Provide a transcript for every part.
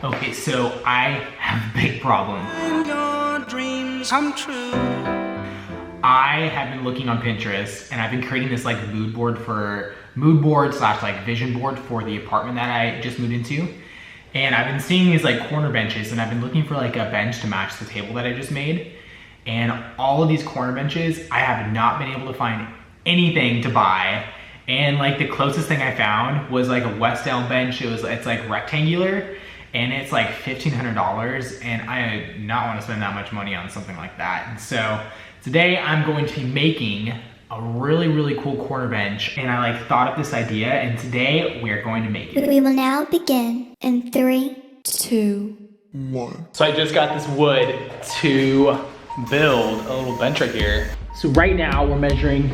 Okay, so I have a big problem. Your dreams come true. I have been looking on Pinterest and I've been creating this like mood board slash like vision board for the apartment that I just moved into. And I've been seeing these like corner benches and I've been looking for like a bench to match the table that I just made. And all of these corner benches, I have not been able to find anything to buy. And like the closest thing I found was like a West Elm bench. It's like rectangular and it's like $1,500. And I do not want to spend that much money on something like that. And so today I'm going to be making a really, really cool corner bench. And I like thought of this idea and today we are going to make it. We will now begin in 3, 2, 1. So I just got this wood to build a little bench right here. So right now we're measuring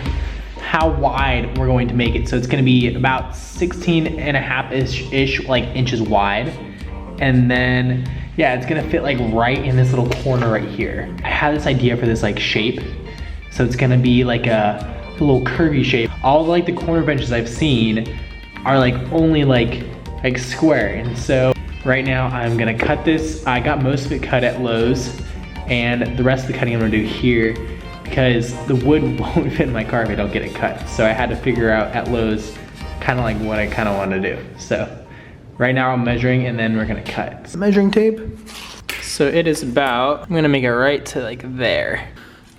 how wide we're going to make it. So it's gonna be about 16 and a half-ish like inches wide. And then, yeah, it's gonna fit like right in this little corner right here. I had this idea for this like shape. So it's gonna be like a little curvy shape. All like the corner benches I've seen are like only like square. And so right now I'm gonna cut this. I got most of it cut at Lowe's and the rest of the cutting I'm gonna do here because the wood won't fit in my car if I don't get it cut. So I had to figure out at Lowe's kind of like what I kind of want to do. So right now I'm measuring and then we're gonna cut. Measuring tape. So it is about, I'm gonna make it right to like there.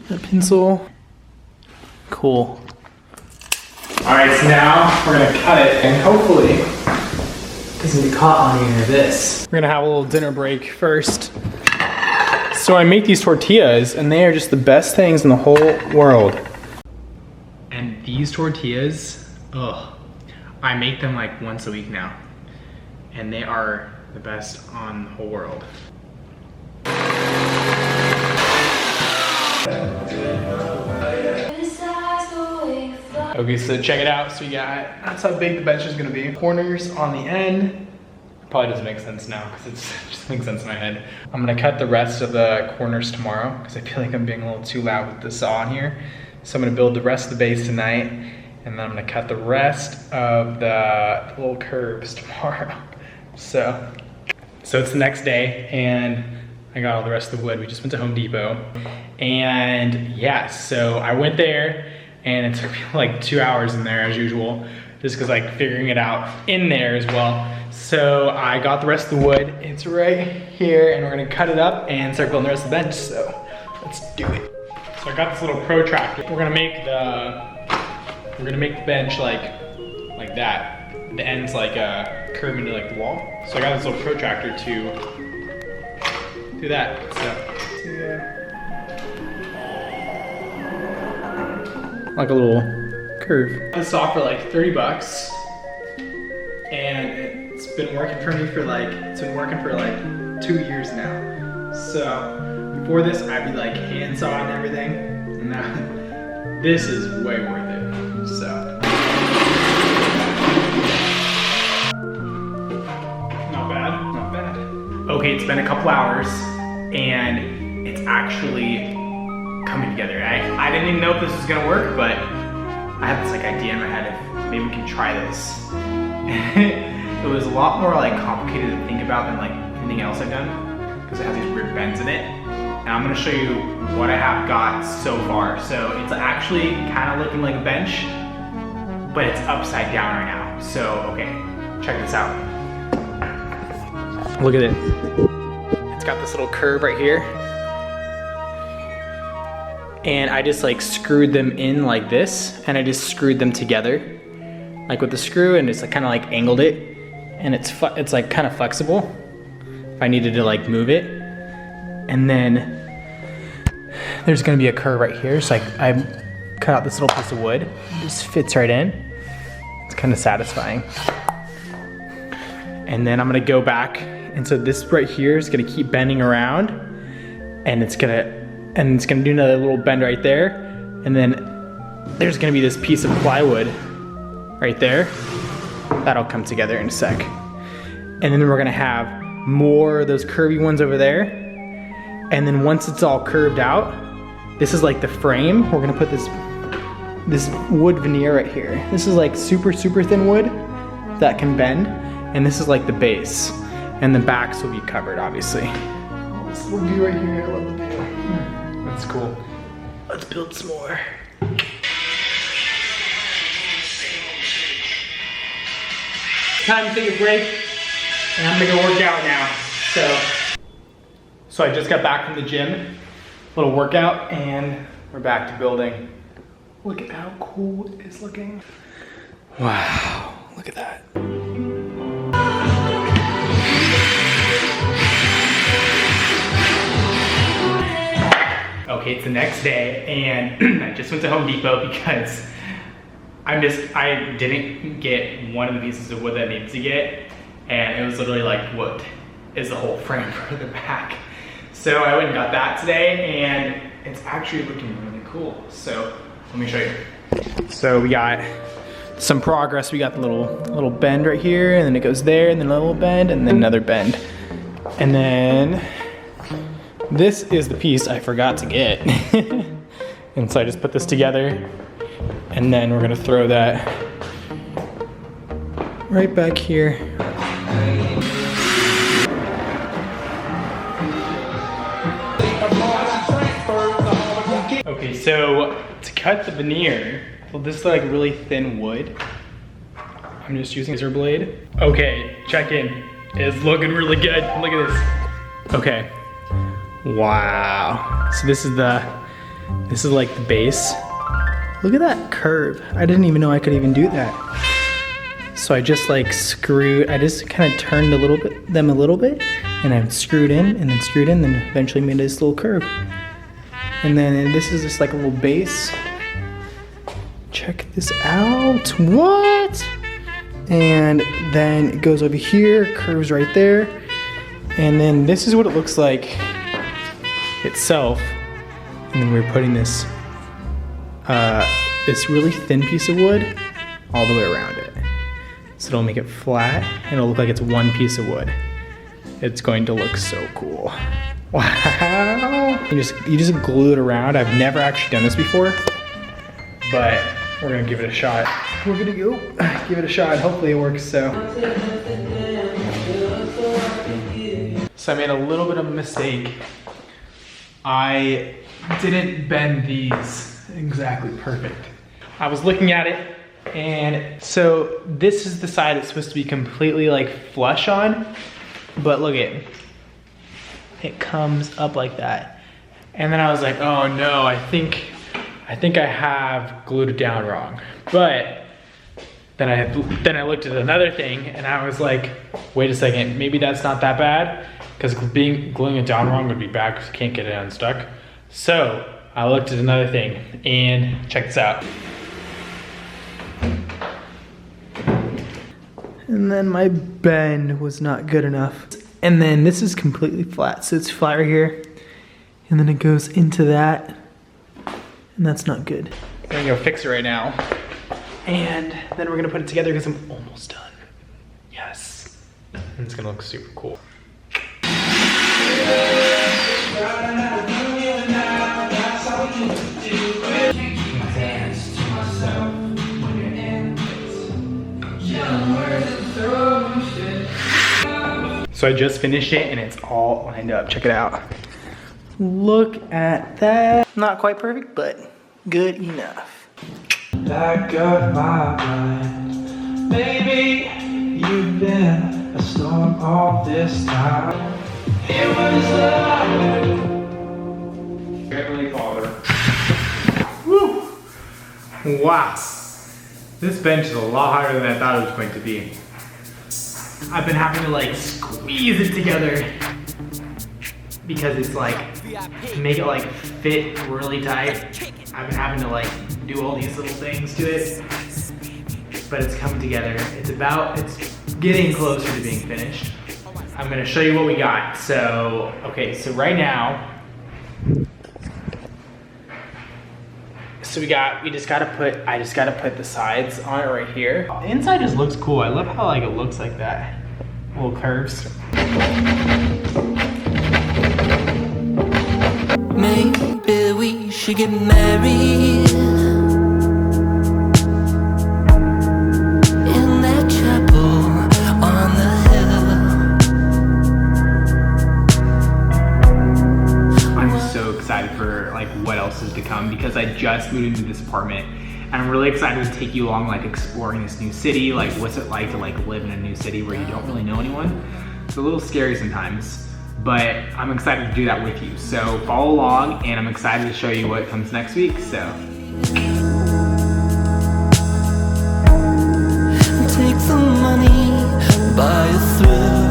A pencil. Cool. All right, so now we're gonna cut it and hopefully it doesn't get caught on any of this. We're gonna have a little dinner break first. So I make these tortillas and they are just the best things in the whole world. And these tortillas, I make them like once a week now. And they are the best on the whole world. Okay, so check it out. So you got, that's how big the bench is gonna be. Corners on the end. Probably doesn't make sense now because it just makes sense in my head. I'm gonna cut the rest of the corners tomorrow because I feel like I'm being a little too loud with the saw on here. So I'm gonna build the rest of the base tonight and then I'm gonna cut the rest of the little curves tomorrow. So it's the next day and I got all the rest of the wood. We just went to Home Depot. And yeah, so I went there and it took me like 2 hours in there as usual, just cause like figuring it out in there as well. So I got the rest of the wood. It's right here and we're gonna cut it up and start building the rest of the bench. So let's do it. So I got this little protractor. We're gonna make the bench like that. The ends like curve into like the wall. So I got this little protractor to do that. So yeah. Like a little curve. This saw for like 30 bucks. And it's been working for me for like, 2 years now. So before this, I'd be like hand sawing everything. And now this is way worth it, so. Not bad, not bad. Okay, it's been a couple hours and it's actually coming together. I didn't even know if this was gonna work, but I had this like idea in my head if maybe we can try this. It was a lot more like complicated to think about than like anything else I've done because it has these weird bends in it. And I'm gonna show you what I have got so far. So it's actually kind of looking like a bench, but it's upside down right now. So, okay, check this out. Look at it. It's got this little curve right here. And I just like screwed them in like this, and I just screwed them together like with the screw and just like kind of like angled it. And it's like kind of flexible if I needed to like move it. And then there's gonna be a curve right here. So I cut out this little piece of wood. It just fits right in. It's kind of satisfying. And then I'm gonna go back. And so this right here is gonna keep bending around and it's gonna do another little bend right there. And then there's gonna be this piece of plywood right there. That'll come together in a sec. And then we're gonna have more of those curvy ones over there. And then once it's all curved out, this is like the frame. We're gonna put this wood veneer right here. This is like super, super thin wood that can bend. and this is like the base. And the backs will be covered, obviously. Oh, this little view right here, I love the view. That's cool. Let's build some more. Time to take a break, and I'm gonna go work out now. So I just got back from the gym, little workout, and we're back to building. Look at how cool it's looking. Wow, look at that. Okay, it's the next day, and I just went to Home Depot because I didn't get one of the pieces of wood that I needed to get, and it was literally like, what is the whole frame for the back? So I went and got that today, and it's actually looking really cool. So let me show you. So we got some progress. We got the little bend right here, and then it goes there, and then a little bend, and then another bend. And then this is the piece I forgot to get. And so I just put this together, and then we're gonna throw that right back here. Okay, so to cut the veneer, well, this is like really thin wood. I'm just using a razor blade. Okay, check in. It's looking really good. Look at this. Okay. Wow. So this is like the base. Look at that curve. I didn't even know I could even do that. So I just like I just kind of turned them a little bit, and I screwed in, and then screwed in, and then eventually made this little curve. And then this is just like a little base. Check this out. What? And then it goes over here, curves right there. And then this is what it looks like itself. And then we're putting this really thin piece of wood all the way around it. So it'll make it flat, and it'll look like it's one piece of wood. It's going to look so cool. Wow. You just glue it around. I've never actually done this before, but we're gonna give it a shot. We're gonna go give it a shot. Hopefully it works. So I made a little bit of a mistake. I didn't bend these exactly perfect. I was looking at it, and so this is the side it's supposed to be completely like flush on, but look at it comes up like that. And then I was like, oh no, I think I have glued it down wrong. But then I looked at another thing, and I was like, wait a second, maybe that's not that bad, because gluing it down wrong would be bad because you can't get it unstuck. So I looked at another thing, and check this out. And then my bend was not good enough. And then this is completely flat, so it's flat right here, and then it goes into that, and that's not good. I'm gonna go fix it right now, and then we're gonna put it together because I'm almost done. Yes, and it's gonna look super cool. So I just finished it, and it's all lined up. Check it out. Look at that. Not quite perfect, but good enough. Back up my mind. Baby, you've been a storm all this time. It was love. Heavenly Father. Woo! Wow. This bench is a lot higher than I thought it was going to be. I've been having to like squeeze it together because it's like, to make it like fit really tight, I've been having to like do all these little things to it, but it's coming together. It's getting closer to being finished. I'm gonna show you what we got. So, okay, so right now, I just gotta put the sides on it right here. The inside just looks cool. I love how like it looks like that. Little curves. Maybe we should get married in that chapel on the come because I just moved into this apartment, and I'm really excited to take you along like exploring this new city. Like what's it like to like live in a new city where you don't really know anyone? It's a little scary sometimes, but I'm excited to do that with you. So follow along, and I'm excited to show you what comes next week. So. Take the money, buy a thrill.